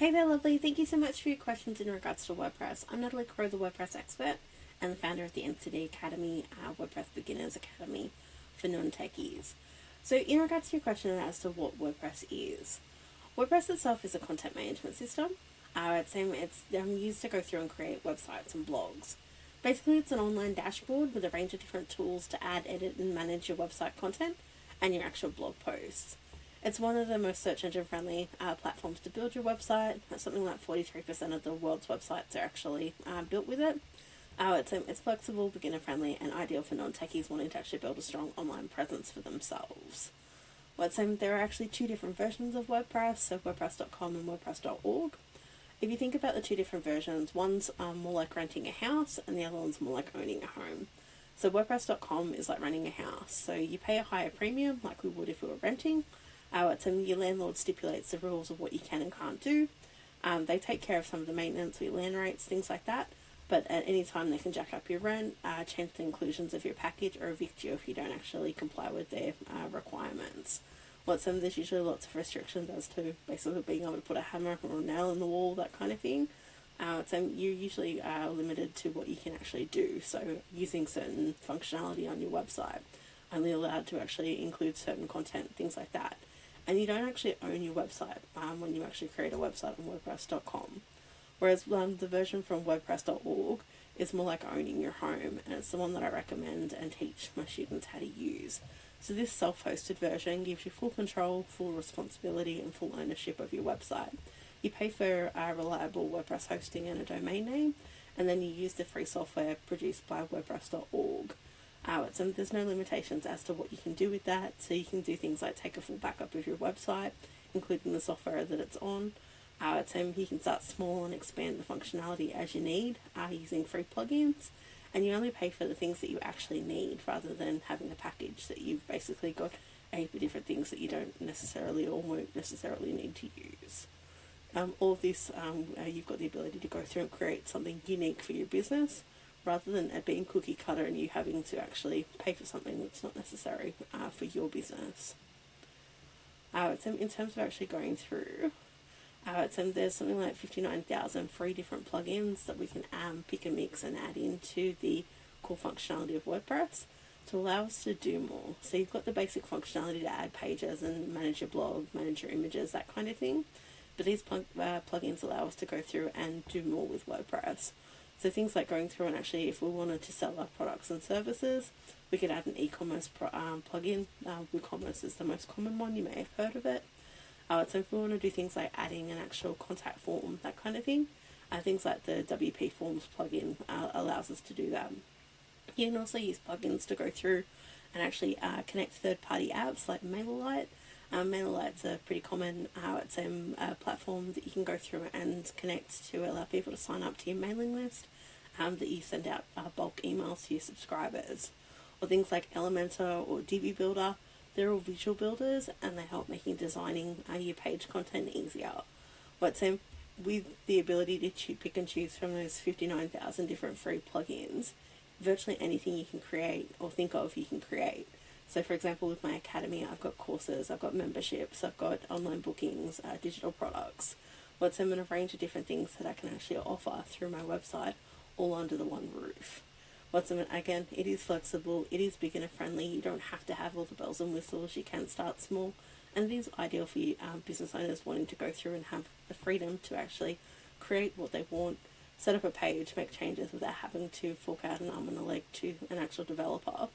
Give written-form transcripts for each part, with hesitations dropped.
Hey there, lovely. Thank you so much for your questions in regards to WordPress. I'm Natalie, Crowe, the WordPress expert and the founder of the NCDAcademy, WordPress Beginners Academy for non-techies. So in regards to your question as to what WordPress is, WordPress itself is a content management system. It's used to go through and create websites and blogs. Basically, it's an online dashboard with a range of different tools to add, edit, and manage your website content and your actual blog posts. It's one of the most search engine friendly platforms to build your website. Something like 43% of the world's websites are actually built with it. It's flexible, beginner friendly, and ideal for non-techies wanting to actually build a strong online presence for themselves. There are actually two different versions of WordPress, so WordPress.com and WordPress.org. If you think about the two different versions, one's more like renting a house and the other one's more like owning a home. So WordPress.com is like renting a house. So you pay a higher premium like we would if we were renting. Your landlord stipulates the rules of what you can and can't do. They take care of some of the maintenance, your land rates, things like that. But at any time they can jack up your rent, change the inclusions of your package, or evict you if you don't actually comply with their requirements. There's usually lots of restrictions as to basically being able to put a hammer or a nail in the wall, that kind of thing. You're usually limited to what you can actually do. So using certain functionality on your website, only allowed to actually include certain content, things like that. And you don't actually own your website when you actually create a website on WordPress.com. Whereas the version from WordPress.org is more like owning your home, and it's the one that I recommend and teach my students how to use. So this self-hosted version gives you full control, full responsibility, and full ownership of your website. You pay for reliable WordPress hosting and a domain name, and then you use the free software produced by WordPress.org. There's no limitations as to what you can do with that, so you can do things like take a full backup of your website, including the software that it's on. You can start small and expand the functionality as you need using free plugins, and you only pay for the things that you actually need rather than having a package that you've basically got a heap of different things that you don't necessarily or won't necessarily need to use. All of this, you've got the ability to go through and create something unique for your business, rather than it being cookie cutter and you having to actually pay for something that's not necessary for your business. In terms of actually going through, there's something like 59,000 free different plugins that we can pick and mix and add into the core functionality of WordPress to allow us to do more. So you've got the basic functionality to add pages and manage your blog, manage your images, that kind of thing. But these plugins allow us to go through and do more with WordPress. So things like going through and actually, if we wanted to sell our products and services, we could add an e-commerce plugin. WooCommerce is the most common one, you may have heard of it. So if we want to do things like adding an actual contact form, that kind of thing, things like the WP Forms plugin allows us to do that. You can also use plugins to go through and actually connect third-party apps like MailerLite. MailerLite's a pretty common platform that you can go through and connect to allow people to sign up to your mailing list, that you send out bulk emails to your subscribers. Or things like Elementor or Divi Builder, they're all visual builders and they help making designing your page content easier. With the ability to pick and choose from those 59,000 different free plugins, virtually anything you can create or think of, you can create. So for example, with my academy, I've got courses, I've got memberships, I've got online bookings, digital products. And a range of different things that I can actually offer through my website, all under the one roof. Again, it is flexible, it is beginner friendly, you don't have to have all the bells and whistles, you can start small, and it is ideal for you, business owners wanting to go through and have the freedom to actually create what they want, set up a page, make changes without having to fork out an arm and a leg to an actual developer,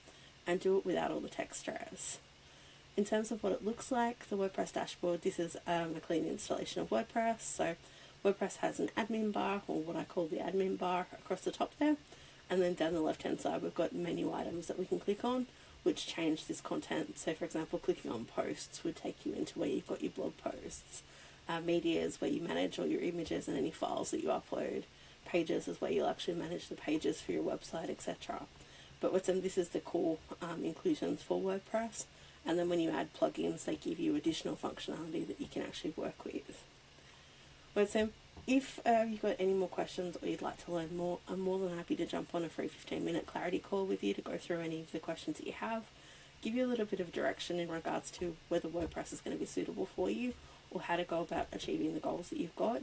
and do it without all the tech stress. In terms of what it looks like, the WordPress dashboard, this is a clean installation of WordPress. So WordPress has an admin bar, or what I call the admin bar, across the top there. And then down the left-hand side, we've got menu items that we can click on, which change this content. So for example, clicking on posts would take you into where you've got your blog posts. Media is where you manage all your images and any files that you upload. Pages is where you'll actually manage the pages for your website, etc. But this is the core inclusions for WordPress, and then when you add plugins, they give you additional functionality that you can actually work with. If you've got any more questions or you'd like to learn more, I'm more than happy to jump on a free 15-minute clarity call with you to go through any of the questions that you have, give you a little bit of direction in regards to whether WordPress is going to be suitable for you, or how to go about achieving the goals that you've got.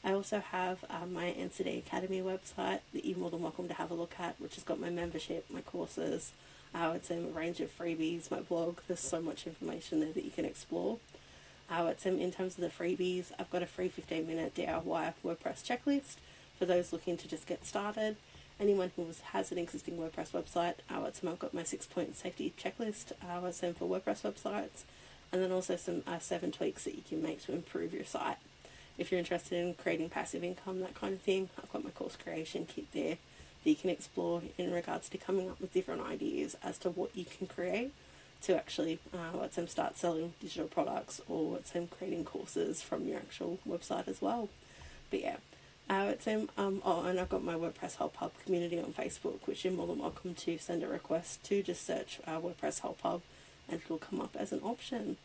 I also have my NCDAcademy website that you're more than welcome to have a look at, which has got my membership, my courses, it's a range of freebies, my blog. There's so much information there that you can explore. In terms of the freebies, I've got a free 15-minute DIY WordPress checklist for those looking to just get started. Anyone who has an existing WordPress website, I've got my 6-point safety checklist for WordPress websites, and then also some 7 tweaks that you can make to improve your site. If you're interested in creating passive income, that kind of thing, I've got my course creation kit there that you can explore in regards to coming up with different ideas as to what you can create to actually start selling digital products, or creating courses from your actual website as well. But yeah, and I've got my WordPress Help Hub community on Facebook, which you're more than welcome to send a request to. Just search WordPress Help Hub and it'll come up as an option.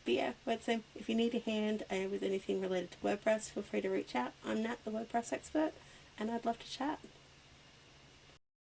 But yeah, if you need a hand with anything related to WordPress, feel free to reach out. I'm Nat, the WordPress expert, and I'd love to chat.